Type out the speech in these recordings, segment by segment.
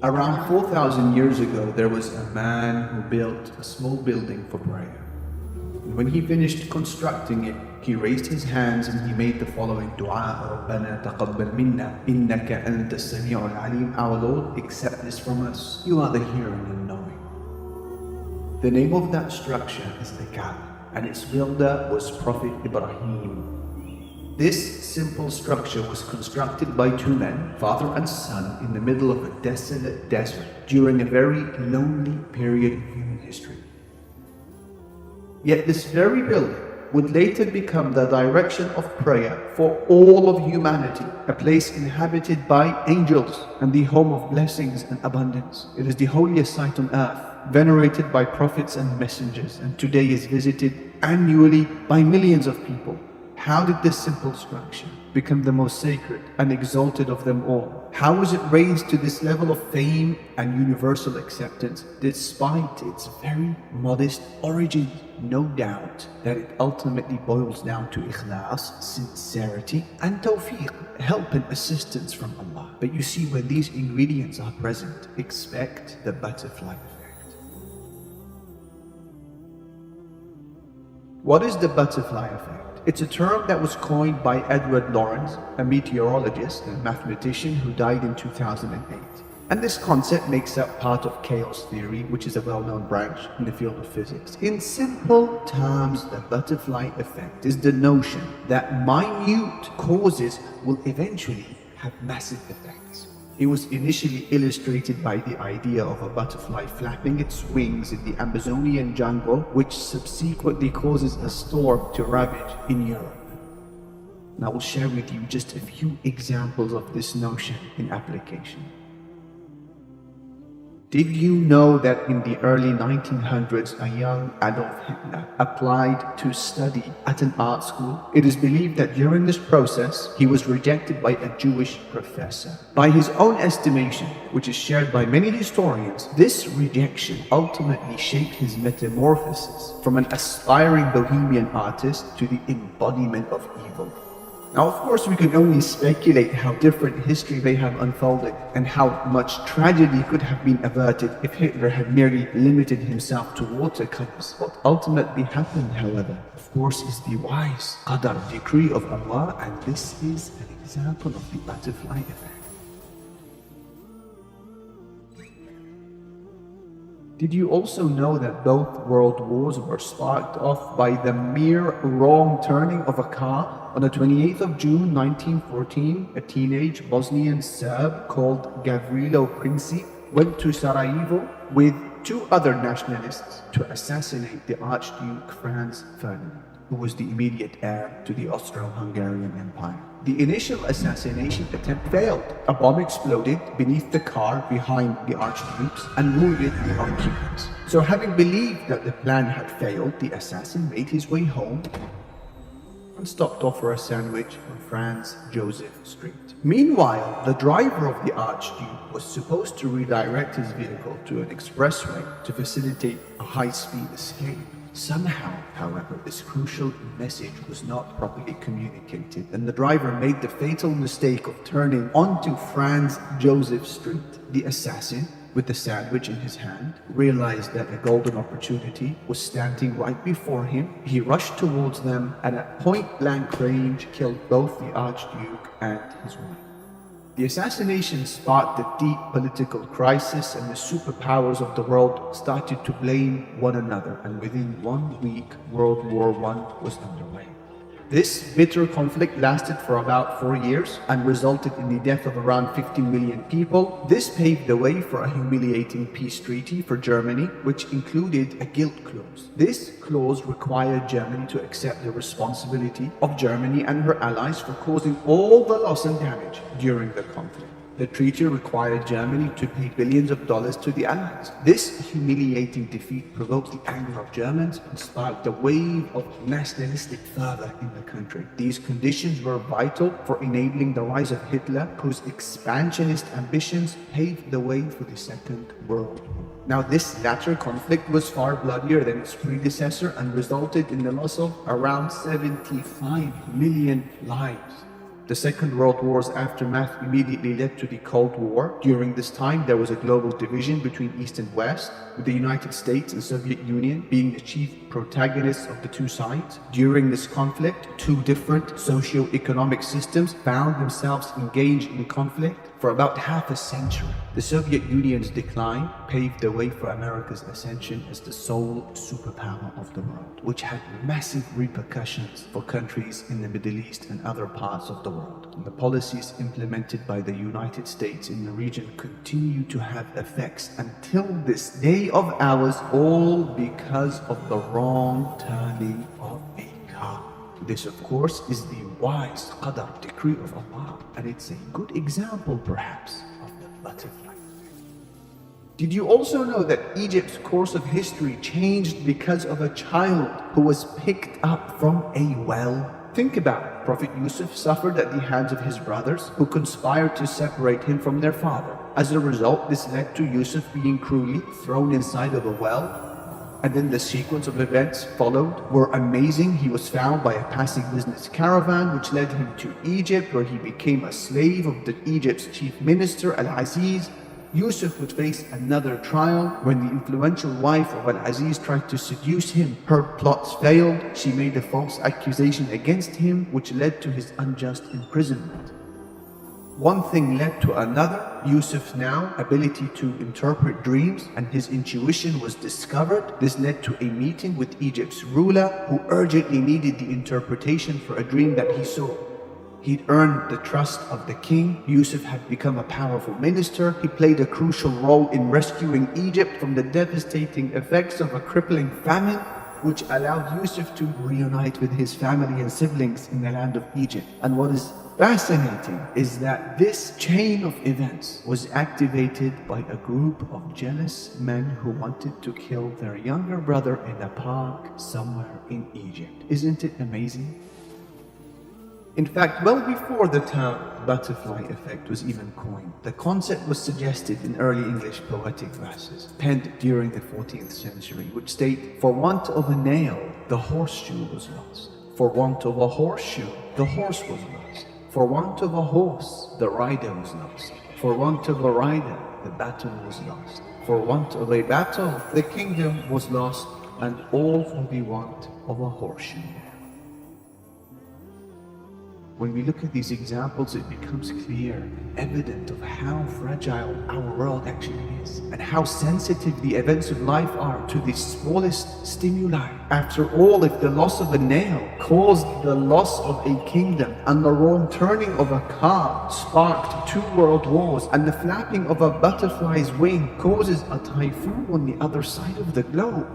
Around 4,000 years ago, there was a man who built a small building for prayer. And when he finished constructing it, he raised his hands and he made the following dua: رَبَّنَا تَقَبَّلْ مِنَّا إِنَّكَ أَنْتَ السَّمِيعُ الْعَلِيمُ. Our Lord, accept this from us. You are the hearing and knowing. The name of that structure is the Kabbah, and its builder was Prophet Ibrahim. This simple structure was constructed by two men, father and son, in the middle of a desolate desert during a very lonely period of human history. Yet this very building would later become the direction of prayer for all of humanity, a place inhabited by angels and the home of blessings and abundance. It is the holiest site on earth, venerated by prophets and messengers, and today is visited annually by millions of people. How did this simple structure become the most sacred and exalted of them all? How was it raised to this level of fame and universal acceptance despite its very modest origins? No doubt that it ultimately boils down to ikhlas, sincerity, and tawfiq, help and assistance from Allah. But you see, when these ingredients are present, expect the butterfly effect. What is the butterfly effect? It's a term that was coined by Edward Lorenz, a meteorologist and mathematician who died in 2008. And this concept makes up part of chaos theory, which is a well-known branch in the field of physics. In simple terms, the butterfly effect is the notion that minute causes will eventually have massive effects. It was initially illustrated by the idea of a butterfly flapping its wings in the Amazonian jungle, which subsequently causes a storm to ravage in Europe. And I will share with you just a few examples of this notion in application. Did you know that in the early 1900s, a young Adolf Hitler applied to study at an art school? It is believed that during this process, he was rejected by a Jewish professor. By his own estimation, which is shared by many historians, this rejection ultimately shaped his metamorphosis from an aspiring bohemian artist to the embodiment of evil. Now, of course, we can only speculate how different history may have unfolded and how much tragedy could have been averted if Hitler had merely limited himself to watercolors. What ultimately happened, however, of course, is the wise qadar, decree of Allah, and this is an example of the butterfly effect. Did you also know that both world wars were sparked off by the mere wrong turning of a car? On the 28th of June 1914, a teenage Bosnian Serb called Gavrilo Princip went to Sarajevo with two other nationalists to assassinate the Archduke Franz Ferdinand, who was the immediate heir to the Austro-Hungarian Empire. The initial assassination attempt failed. A bomb exploded beneath the car behind the Archdukes and wounded the occupants. So, having believed that the plan had failed, the assassin made his way home and stopped off for a sandwich on Franz Joseph Street. Meanwhile, the driver of the Archduke was supposed to redirect his vehicle to an expressway to facilitate a high-speed escape. Somehow, however, this crucial message was not properly communicated, and the driver made the fatal mistake of turning onto Franz Joseph Street. The assassin, with the sandwich in his hand, realized that a golden opportunity was standing right before him. He rushed towards them and at point-blank range killed both the Archduke and his wife. The assassination sparked a deep political crisis, and the superpowers of the world started to blame one another, and within 1 week, World War I was underway. This bitter conflict lasted for about 4 years and resulted in the death of around 15 million people. This paved the way for a humiliating peace treaty for Germany, which included a guilt clause. This clause required Germany to accept the responsibility of Germany and her allies for causing all the loss and damage during the conflict. The treaty required Germany to pay billions of dollars to the Allies. This humiliating defeat provoked the anger of Germans and sparked a wave of nationalistic fervor in the country. These conditions were vital for enabling the rise of Hitler, whose expansionist ambitions paved the way for the Second World War. Now, this latter conflict was far bloodier than its predecessor and resulted in the loss of around 75 million lives. The Second World War's aftermath immediately led to the Cold War. During this time, there was a global division between East and West, with the United States and Soviet Union being the chief protagonists of the two sides. During this conflict, two different socio-economic systems found themselves engaged in conflict for about half a century. The Soviet Union's decline paved the way for America's ascension as the sole superpower of the world, which had massive repercussions for countries in the Middle East and other parts of the world. And the policies implemented by the United States in the region continue to have effects until this day of ours, all because of the wrong turning of a car. This, of course, is the wise qadar, decree of Allah, and it's a good example, perhaps, of the butterfly. Did you also know that Egypt's course of history changed because of a child who was picked up from a well? Think about it. Prophet Yusuf suffered at the hands of his brothers, who conspired to separate him from their father. As a result, this led to Yusuf being cruelly thrown inside of a well. And then the sequence of events followed were amazing. He was found by a passing business caravan, which led him to Egypt, where he became a slave of Egypt's chief minister, Al-Aziz. Yusuf would face another trial when the influential wife of Al-Aziz tried to seduce him. Her plots failed. She made a false accusation against him, which led to his unjust imprisonment. One thing led to another. Yusuf's now ability to interpret dreams and his intuition was discovered. This led to a meeting with Egypt's ruler, who urgently needed the interpretation for a dream that he saw. He'd earned the trust of the king. Yusuf had become a powerful minister. He played a crucial role in rescuing Egypt from the devastating effects of a crippling famine, which allowed Yusuf to reunite with his family and siblings in the land of Egypt. And what is fascinating is that this chain of events was activated by a group of jealous men who wanted to kill their younger brother in a park somewhere in Egypt. Isn't it amazing? In fact, well before the term butterfly effect was even coined, the concept was suggested in early English poetic verses penned during the 14th century, which state, "For want of a nail, the horseshoe was lost. For want of a horseshoe, the horse was lost. For want of a horse, the rider was lost. For want of a rider, the battle was lost. For want of a battle, the kingdom was lost, and all for the want of a horseshoe." When we look at these examples, it becomes clear and evident of how fragile our world actually is, and how sensitive the events of life are to the smallest stimuli. After all, if the loss of a nail caused the loss of a kingdom, and the wrong turning of a car sparked 2 world wars, and the flapping of a butterfly's wing causes a typhoon on the other side of the globe,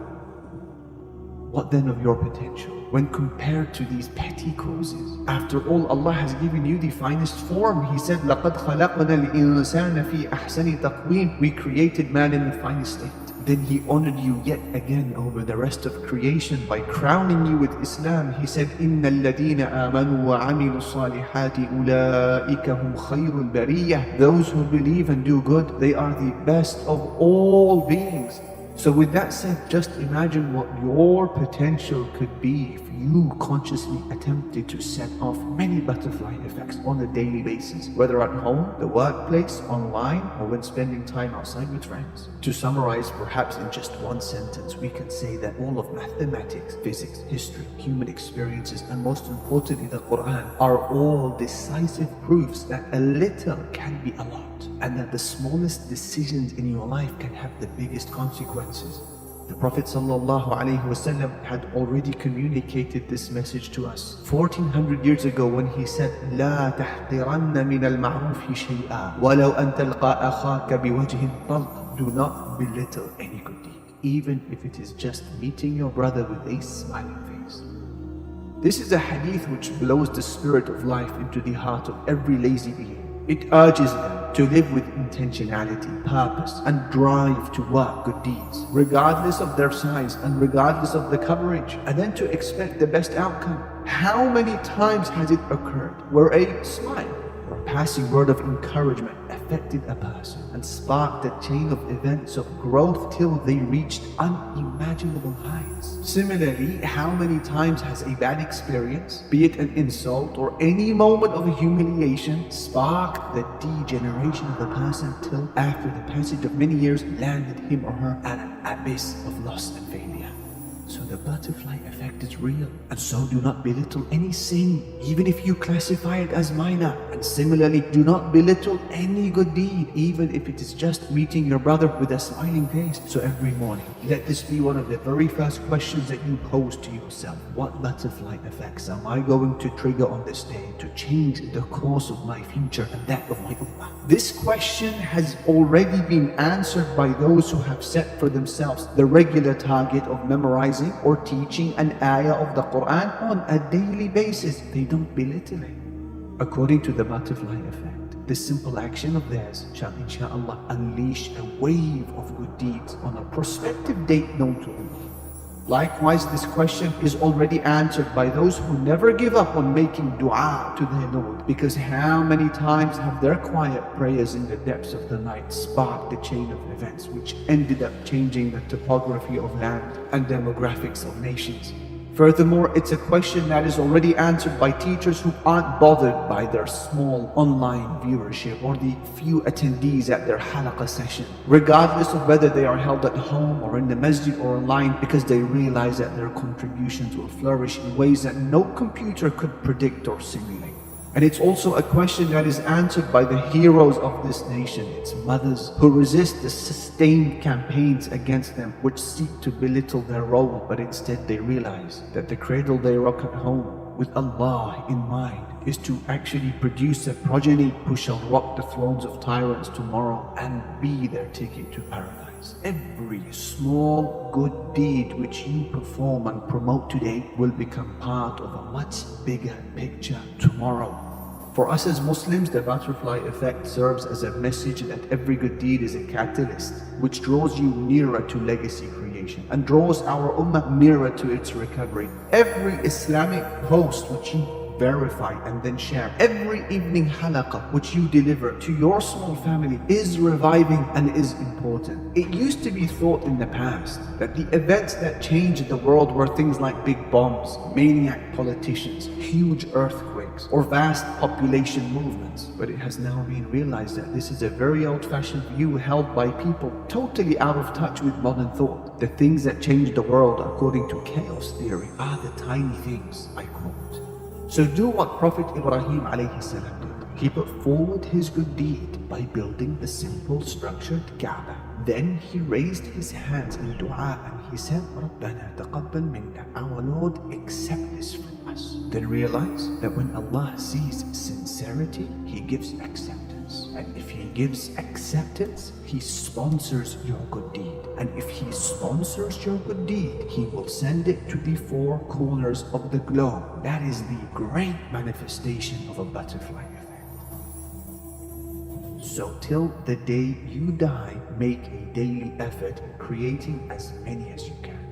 what then of your potential when compared to these petty causes? After all, Allah has given you the finest form. He said, لَقَدْ خَلَقْنَا الْإِنسَانَ فِي أَحْسَنِ تَقْوِيمٍ. We created man in the finest state. Then He honored you yet again over the rest of creation by crowning you with Islam. He said, إِنَّ الَّذِينَ آمَنُوا وَعَمِلُوا الصَّالِحَاتِ أُولَٰئِكَ هُمْ خَيْرُ الْبَرِيَّةِ. Those who believe and do good, they are the best of all beings. So with that said, just imagine what your potential could be if you consciously attempted to set off many butterfly effects on a daily basis, whether at home, the workplace, online, or when spending time outside with friends. To summarize, perhaps in just one sentence, we can say that all of mathematics, physics, history, human experiences, and most importantly the Quran, are all decisive proofs that a little can be a lot, and that the smallest decisions in your life can have the biggest consequences. The Prophet ﷺ had already communicated this message to us 1400 years ago when he said, لا تحقرن من المعروف شيئا ولو أن تلقى أخاك بوجه طلق. Do not belittle any good deed, even if it is just meeting your brother with a smiling face. This is a hadith which blows the spirit of life into the heart of every lazy being. It urges them to live with intentionality, purpose, and drive to work good deeds, regardless of their size and regardless of the coverage, and then to expect the best outcome. How many times has it occurred where a smile or a passing word of encouragement affects affected a person and sparked a chain of events of growth till they reached unimaginable heights. Similarly, how many times has a bad experience, be it an insult or any moment of humiliation, sparked the degeneration of the person till after the passage of many years landed him or her at an abyss of loss and failure. So the butterfly effect is real, and so do not belittle any sin, even if you classify it as minor. And similarly, do not belittle any good deed, even if it is just meeting your brother with a smiling face. So every morning, let this be one of the very first questions that you pose to yourself. What butterfly effects am I going to trigger on this day to change the course of my future and that of my ummah? This question has already been answered by those who have set for themselves the regular target of memorizing or teaching an ayah of the Quran on a daily basis. They don't belittle it. According to the butterfly effect, this simple action of theirs shall inshaAllah unleash a wave of good deeds on a prospective date known to Allah. Likewise, this question is already answered by those who never give up on making dua to their Lord, because how many times have their quiet prayers in the depths of the night sparked a chain of events which ended up changing the topography of land and demographics of nations. Furthermore, it's a question that is already answered by teachers who aren't bothered by their small online viewership or the few attendees at their halaqah session, regardless of whether they are held at home or in the masjid or online, because they realize that their contributions will flourish in ways that no computer could predict or simulate. And it's also a question that is answered by the heroes of this nation, its mothers, who resist the sustained campaigns against them which seek to belittle their role, but instead they realize that the cradle they rock at home with Allah in mind is to actually produce a progeny who shall rock the thrones of tyrants tomorrow and be their ticket to paradise. Every small good deed which you perform and promote today will become part of a much bigger picture tomorrow. For us as Muslims, the butterfly effect serves as a message that every good deed is a catalyst which draws you nearer to legacy creation and draws our ummah nearer to its recovery. Every Islamic post which you verify and then share, every evening halaqah which you deliver to your small family is reviving and is important. It used to be thought in the past that the events that changed the world were things like big bombs, maniac politicians, huge earthquakes, or vast population movements. But it has now been realized that this is a very old-fashioned view held by people totally out of touch with modern thought. The things that change the world, according to chaos theory, are the tiny things, I quote. So do what Prophet Ibrahim AS did. He put forward his good deed by building the simple structured Kabbah. Then he raised his hands in dua and he said, رَبَّنَا تَقَبَّلْ مِنَّا, our Lord, accept this from us. Then realize that when Allah sees sincerity, He gives acceptance. And if He gives acceptance, He sponsors your good deed. And if He sponsors your good deed, He will send it to the four corners of the globe. That is the great manifestation of a butterfly effect. So till the day you die, make a daily effort creating as many as you can.